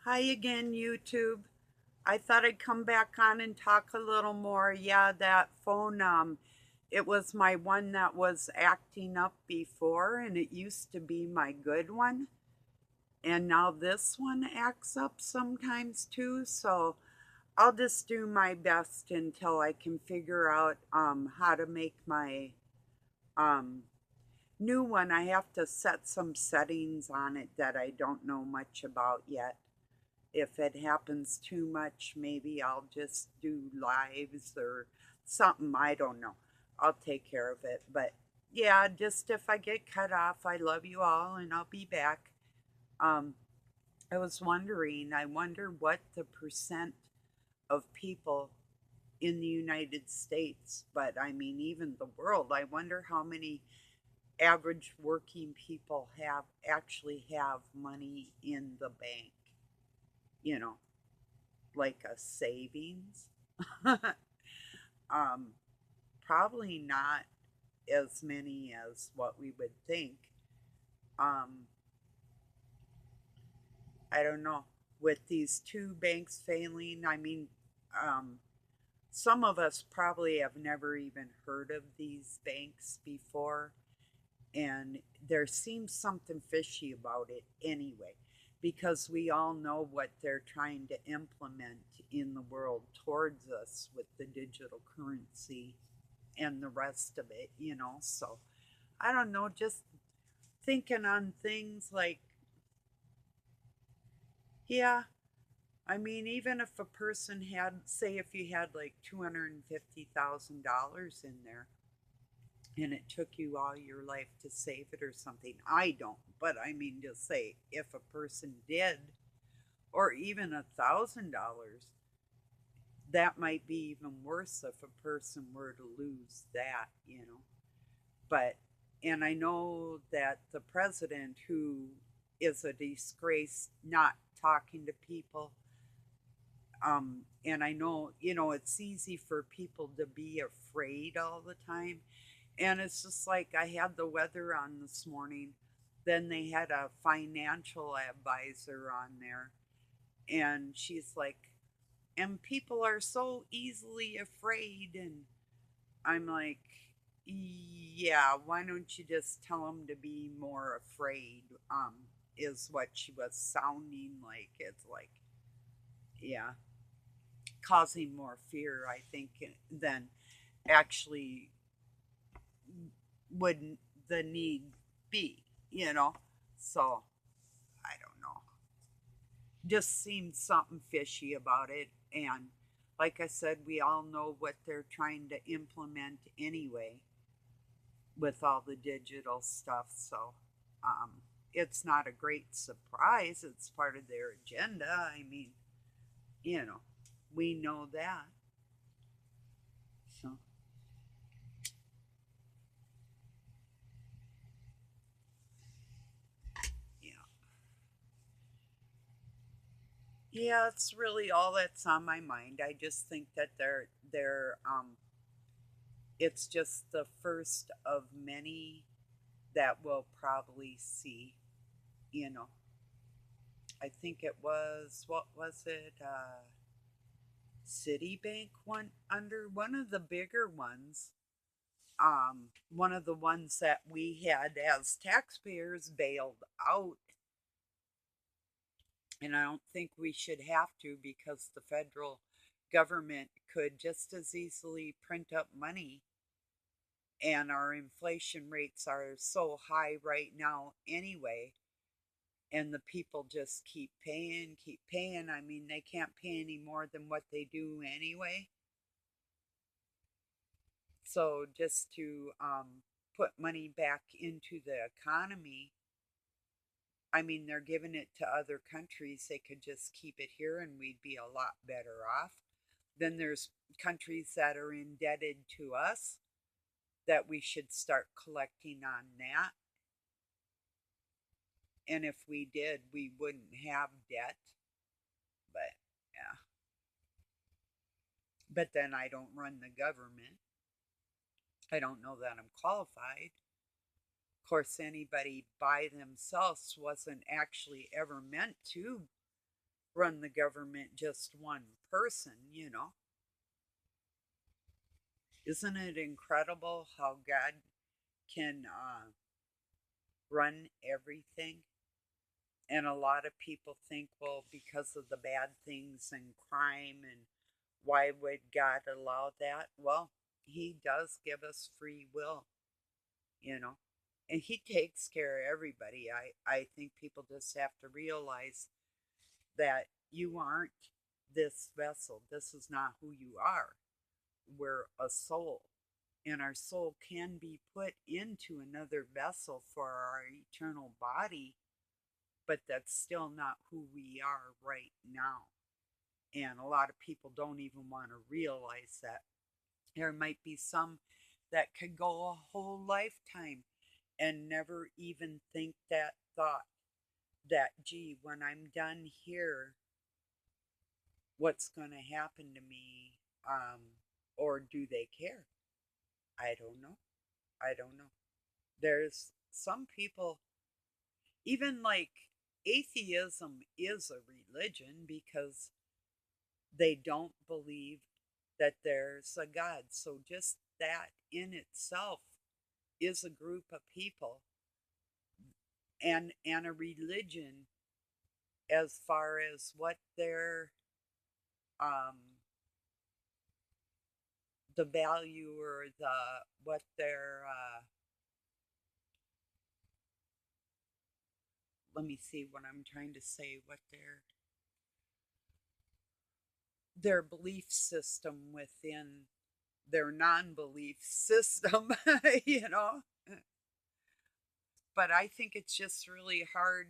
Hi again, YouTube. I thought I'd come back on and talk a little more. Yeah, that phone, it was my one that was acting up before, and it used to be my good one. And now this one acts up sometimes too. So I'll just do my best until I can figure out how to make my um, new one. I have to set some settings on it that I don't know much about yet. If it happens too much, maybe I'll just do lives or something. I don't know. I'll take care of it. But yeah, just if I get cut off, I love you all and I'll be back. Um, I was wondering, I wonder what the percent of people in the United States, but I mean, even the world, I wonder how many average working people have money in the bank, you know, like a savings. um, Probably not as many as what we would think. Um, I don't know. With these two banks failing, I mean, um, some of us probably have never even heard of these banks before, and there seems something fishy about it anyway, because we all know what they're trying to implement in the world towards us with the digital currency and the rest of it. So I don't know, just thinking on things like, yeah, I mean, even if a person had, say, if you had like $250,000 in there and it took you all your life to save it or something, I don't, but I mean, just say if a person did, or even $1,000, that might be even worse if a person were to lose that. But, and I know that the president, who is a disgrace, not talking to people, and I know, it's easy for people to be afraid all the time. And it's just like I had the weather on this morning, then they had a financial advisor on there, and she's like, and people are so easily afraid. And I'm like, yeah, why don't you just tell them to be more afraid? Is what she was sounding like. It's like, yeah, causing more fear, I think, than actually would the need be. So I don't know. Just seems something fishy about it. And like I said, we all know what they're trying to implement anyway with all the digital stuff. So um, it's not a great surprise. It's part of their agenda. I mean, you know, we know that. So, yeah. Yeah, it's really all that's on my mind. I just think that it's just the first of many that we'll probably see, you know. I think it was, what was it? Citibank went under, one of the bigger ones. One of the ones that we had as taxpayers bailed out. And I don't think we should have to, because the federal government could just as easily print up money, and our inflation rates are so high right now anyway, and the people just keep paying. I mean, they can't pay any more than what they do anyway. So just to put money back into the economy, I mean, they're giving it to other countries. They could just keep it here and we'd be a lot better off. Then there's countries that are indebted to us that we should start collecting on that. And if we did, we wouldn't have debt. But yeah. But then I don't run the government. I don't know that I'm qualified. Of course, anybody by themselves wasn't actually ever meant to run the government just one person. Isn't it incredible how God can run everything? And a lot of people think, well, because of the bad things and crime, and why would God allow that? Well, He does give us free will, you know, and He takes care of everybody. I think people just have to realize that you aren't this vessel. This is not who you are. We're a soul, and our soul can be put into another vessel for our eternal body, but that's still not who we are right now. And a lot of people don't even want to realize that. There might be some that could go a whole lifetime and never even think that thought that, gee, when I'm done here, what's going to happen to me? Um, or do they care? I don't know. I don't know. There's some people, even like atheism is a religion because they don't believe that there's a God. So just that in itself is a group of people and a religion as far as what their um the value or the what their let me see what I'm trying to say, what their belief system within their non-belief system. you know but I think it's just really hard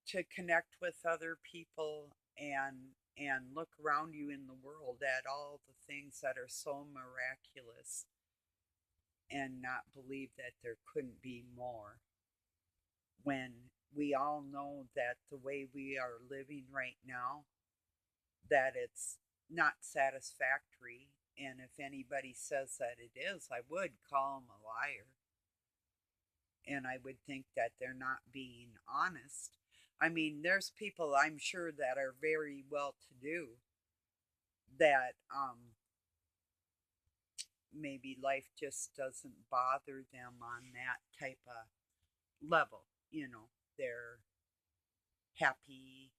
to connect with other people and look around you in the world at all the things that are so miraculous and not believe that there couldn't be more when we all know that the way we are living right now, that it's not satisfactory. And if anybody says that it is, I would call them a liar, and I would think that they're not being honest. I mean, there's people I'm sure that are very well to do that maybe life just doesn't bother them on that type of level. They're happy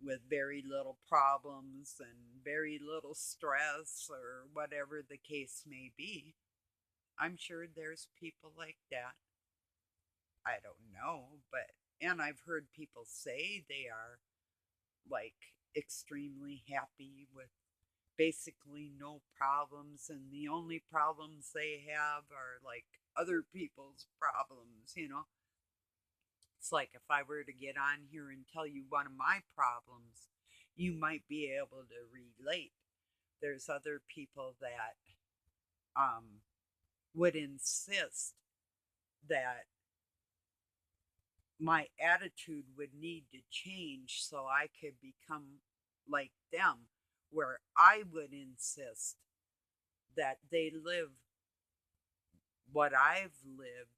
with very little problems and very little stress or whatever the case may be. I'm sure there's people like that. I don't know, but and I've heard people say they are like extremely happy with basically no problems, and the only problems they have are like other people's problems. It's like if I were to get on here and tell you one of my problems, you might be able to relate. There's other people that um, would insist that my attitude would need to change so I could become like them, where I would insist that they live what I've lived,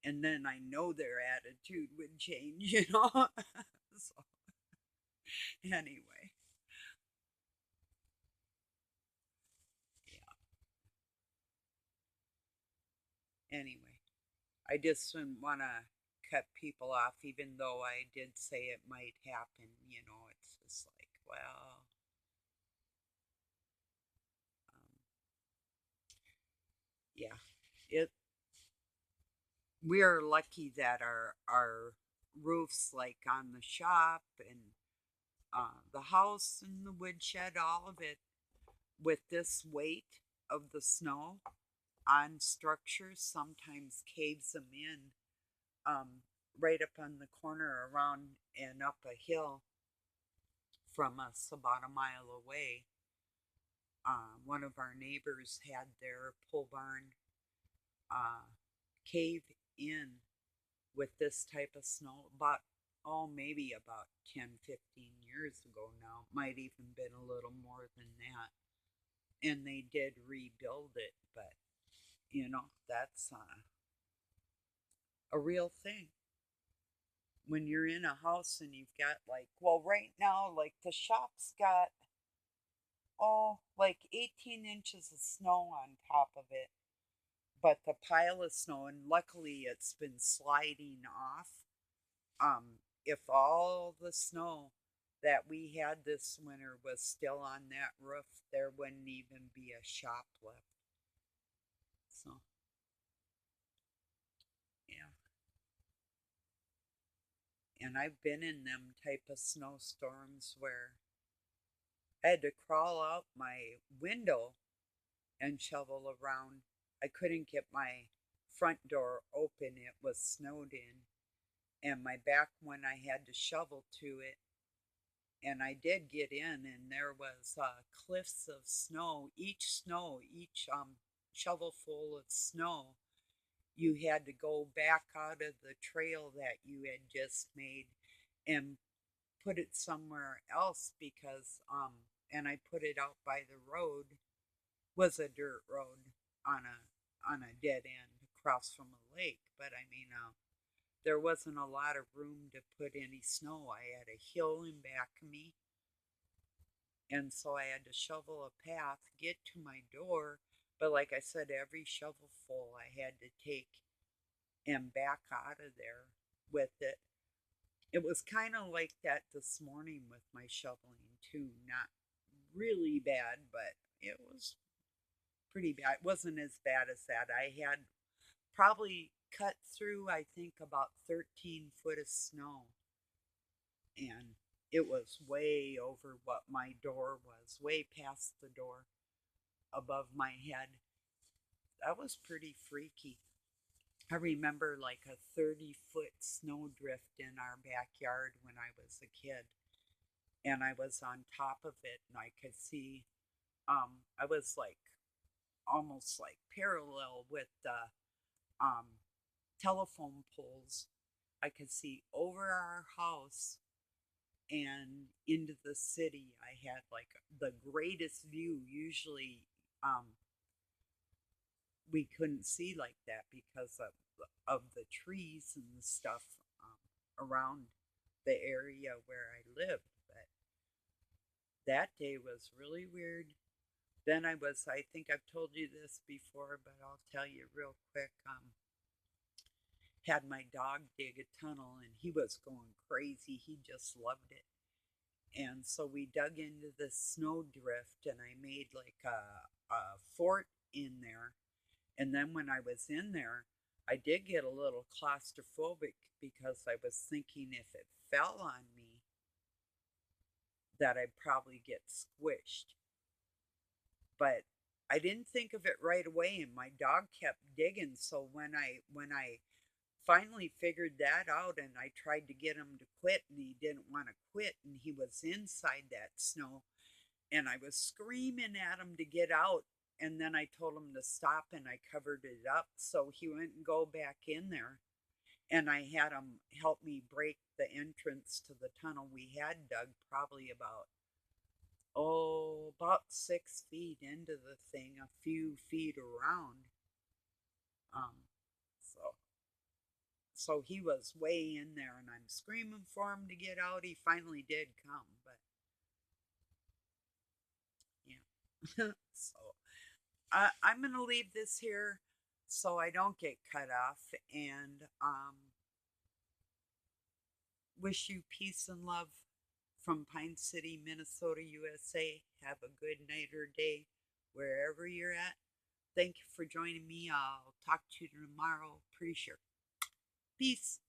and then I know their attitude would change. So, anyway, yeah, anyway, I just didn't want to cut people off, even though I did say it might happen. It's just like, well, um, yeah, it we are lucky that our roofs, like on the shop and the house and the woodshed, all of it, with this weight of the snow on structures, sometimes caves them in. Right up on the corner, around and up a hill from us, about a mile away, one of our neighbors had their pole barn uh, cave in with this type of snow about, oh, maybe about 10, 15 years ago now. Might even been a little more than that. And they did rebuild it, but that's a real thing. when you're in a house and you've got like, well, right now, like the shop's got, oh, like 18 inches of snow on top of it. But the pile of snow, and luckily it's been sliding off. If all the snow that we had this winter was still on that roof, there wouldn't even be a shop left. So, yeah. And I've been in them type of snowstorms where I had to crawl out my window and shovel around. I couldn't get my front door open, it was snowed in. And my back one, I had to shovel to it. And I did get in, and there was cliffs of snow, each shovelful of snow. You had to go back out of the trail that you had just made and put it somewhere else because and I put it out by the road, was a dirt road on a dead end across from a lake. But I mean, there wasn't a lot of room to put any snow. I had a hill in back of me, and so I had to shovel a path, get to my door. But like I said, every shovelful I had to take and back out of there with it. It was kind of like that this morning with my shoveling too. Not really bad, but it was pretty bad. It wasn't as bad as that. I had probably cut through, I think, about 13 foot of snow, and it was way over what my door was, way past the door above my head. That was pretty freaky. I remember like a 30-foot snowdrift in our backyard when I was a kid, and I was on top of it, and I could see, I was like almost like parallel with the um, telephone poles. I could see over our house and into the city. I had like the greatest view. Usually, um, we couldn't see like that because of the trees and the stuff around the area where I lived. But that day was really weird. Then I think I've told you this before, but I'll tell you real quick. Had my dog dig a tunnel and he was going crazy. He just loved it. And so we dug into the snowdrift and I made like a fort in there. And then when I was in there, I did get a little claustrophobic because I was thinking if it fell on me, that I'd probably get squished. But I didn't think of it right away, and my dog kept digging. So when I finally figured that out, and I tried to get him to quit, and he didn't want to quit, and he was inside that snow, and I was screaming at him to get out. And then I told him to stop and I covered it up so he wouldn't go back in there. And I had him help me break the entrance to the tunnel we had dug, probably about 6 feet into the thing, a few feet around. Um, so so he was way in there, and I'm screaming for him to get out. He finally did come, but yeah. So I'm gonna leave this here so I don't get cut off, and wish you peace and love from Pine City, Minnesota, USA. Have a good night or day wherever you're at. Thank you for joining me. I'll talk to you tomorrow, pretty sure. Peace.